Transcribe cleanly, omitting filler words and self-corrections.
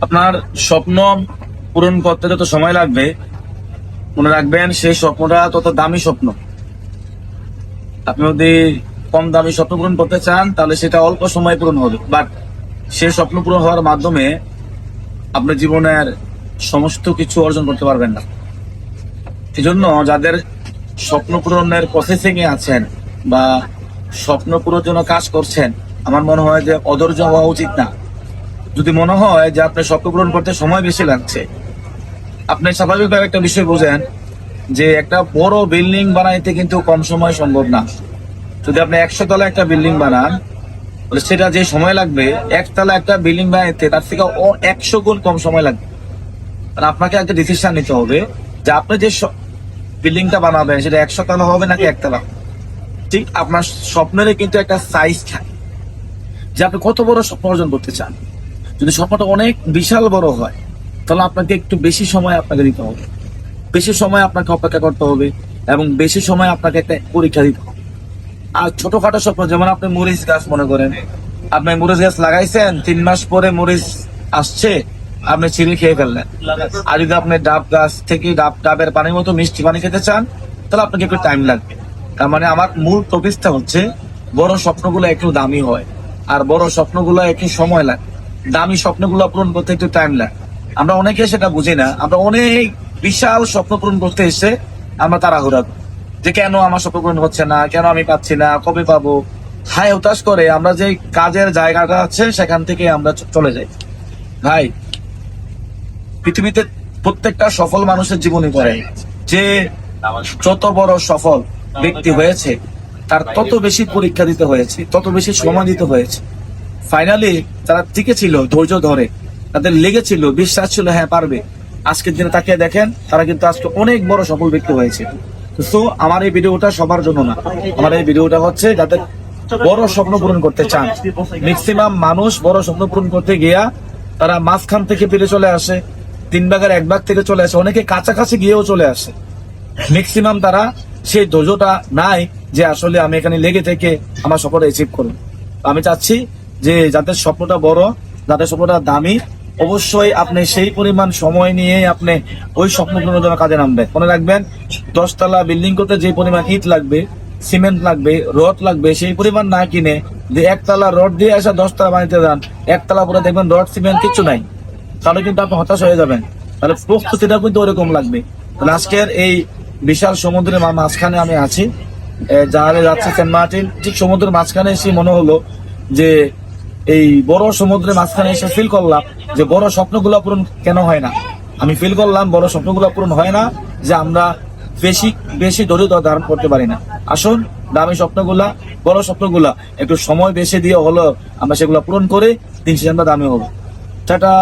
আপনার স্বপ্ন পূরণ করতে যত সময় লাগবে, মনে রাখবেন সেই স্বপ্নটা তত দামি স্বপ্ন। আপনি যদি কম দামি স্বপ্ন পূরণ করতে চান তাহলে সেটা অল্প সময় পূরণ হবে, বাট সেই স্বপ্ন পূরণ হওয়ার মাধ্যমে আপনার জীবনের সমস্ত কিছু অর্জন করতে পারবেন না। এই জন্য যাদের স্বপ্ন পূরণের প্রসেসিং এ আছেন বা স্বপ্ন পূরণের জন্য কাজ করছেন, আমার মনে হয় যে অধৈর্য হওয়া উচিত না। যদি মনে হয় যে আপনার স্বপ্ন পূরণ করতে সময় বেশি লাগছে, আপনি স্বাভাবিকভাবে একটা বিষয় বোঝেন যে একটা বড় বিল্ডিং বানাইতে কিন্তু কম সময় সম্ভব না। যদি আপনি 100 তলা একটা বিল্ডিং বানান, তাহলে সেটা যে সময় লাগবে একতলা একটা বিল্ডিং বানাইতে তার থেকে 100 গুণ কম সময় লাগবে। আর আপনাকে একটা ডিসিশন নিতে হবে যে আপনি যে বিল্ডিংটা বানাবেন সেটা 100 তলা হবে নাকি একতলা। ঠিক আপনার স্বপ্নের কিন্তু একটা সাইজ থাকে যে আপনি কত বড় স্বপ্ন অর্জন করতে চান। যদি স্বপ্নটা অনেক বিশাল বড় হয় তাহলে আপনাকে একটু বেশি সময় আপনাকে দিতে হবে, বেশি সময় আপনাকে অপেক্ষা করতে হবে এবং বেশি সময় আপনাকে একটা পরীক্ষা দিতে হবে। আর ছোটখাটো স্বপ্ন, যেমন আপনি মরিচ গাছ মনে করেন, আপনি মরিচ গাছ লাগাইছেন, 3 মাস পরে মরিচ আসছে, আপনি ছিঁড়ে খেয়ে ফেললেন। আর যদি আপনি ডাব গাছ থেকে ডাবের পানির মতো মিষ্টি পানি খেতে চান তাহলে আপনাকে একটু টাইম লাগবে। তার মানে আমার মূল টপিকটা হচ্ছে বড় স্বপ্নগুলো একটু দামি হয় আর বড় স্বপ্নগুলো একটু সময় লাগে, দামি স্বপ্নগুলো পূরণ করতে একটু টাইম লাগে। আমরা অনেকে সেটা বুঝি না। আমরা অনেক বিশাল স্বপ্ন পূরণ করতে এসে আমরা তাড়াহুড়া করি যে কেন আমার স্বপ্ন পূরণ হচ্ছে না, কেন আমি পাচ্ছি না, কবে পাবো। হায় হতাশ করে আমরা যে কাজের জায়গাটা আছে সেখান থেকে আমরা চলে যাই। ভাই, পৃথিবীতে প্রত্যেকটা সফল মানুষের জীবনী পড়ে যে যত বড় সফল ব্যক্তি হয়েছে তার তত বেশি পরীক্ষা দিতে হয়েছে, তত বেশি সময় দিতে হয়েছে। ফাইনালি তারা টিকে ছিল, ধৈর্য ধরে, তাদের লেগেছিল, বিশ্বাস ছিল হ্যাঁ পারবে। আজকের দিনে তাকিয়ে দেখেন তারা কিন্তু আজকে অনেক বড় সফল ব্যক্তি হয়েছে। তো আমার এই ভিডিওটা সবার জন্য না, আমার এই ভিডিওটা হচ্ছে যাদের বড় স্বপ্ন পূরণ করতে চান। ম্যাক্সিমাম মানুষ বড় স্বপ্ন পূরণ করতে গিয়া তারা মাঝখান থেকে ফিরে চলে আসে, 3 ভাগের 1 ভাগ থেকে চলে আসে, অনেকে কাছাকাছি গিয়েও চলে আসে। ম্যাক্সিমাম তারা সেই ধৈর্যটা নাই যে আসলে আমি এখানে লেগে থেকে আমার স্বপ্নটা অ্যাচিভ করব। আমি চাচ্ছি যে যাদের স্বপ্নটা বড়, যাদের স্বপ্নটা দামি, অবশ্যই আপনি সেই পরিমাণ সময় নিয়ে আপনি ওই স্বপ্ন পূরণের জন্য কাজে নামবেন। মনে রাখবেন 10 তলা বিল্ডিং করতে যে পরিমাণ ইট লাগবে, সিমেন্ট লাগবে, রড লাগবে, সেই পরিমাণ না কিনে যে 1 তলা রড দিয়ে আসা 10 তলা বানাইতে যান, 1 তলা পরে দেখবেন রড সিমেন্ট কিছু নাই, তাহলে কিন্তু আপনি হতাশ হয়ে যাবেন। তাহলে প্রস্তুতিটা কিন্তু ওরকম লাগবে। তাহলে আজকের এই বিশাল সমুদ্রের মাঝখানে আমি আছি, জাহাজে যাচ্ছে সেন্ট মার্টিন। ঠিক সমুদ্রের মাঝখানে এসে মনে হলো যে এই বড় সমুদ্রের মাঝখানে এসে ফিল করলাম যে বড় স্বপ্নগুলো পূরণ কেন হয় না। আমি ফিল করলাম বড় স্বপ্নগুলো পূরণ হয় না যে আমরা বেশি বেশি ধৈর্য ধারণ করতে পারি না। আসুন দামি স্বপ্নগুলা, বড় স্বপ্নগুলা একটু সময় বেশি দিয়ে হলো আমরা সেগুলো পূরণ করে দিন শেষে আমরা দামি হবো। টাটা।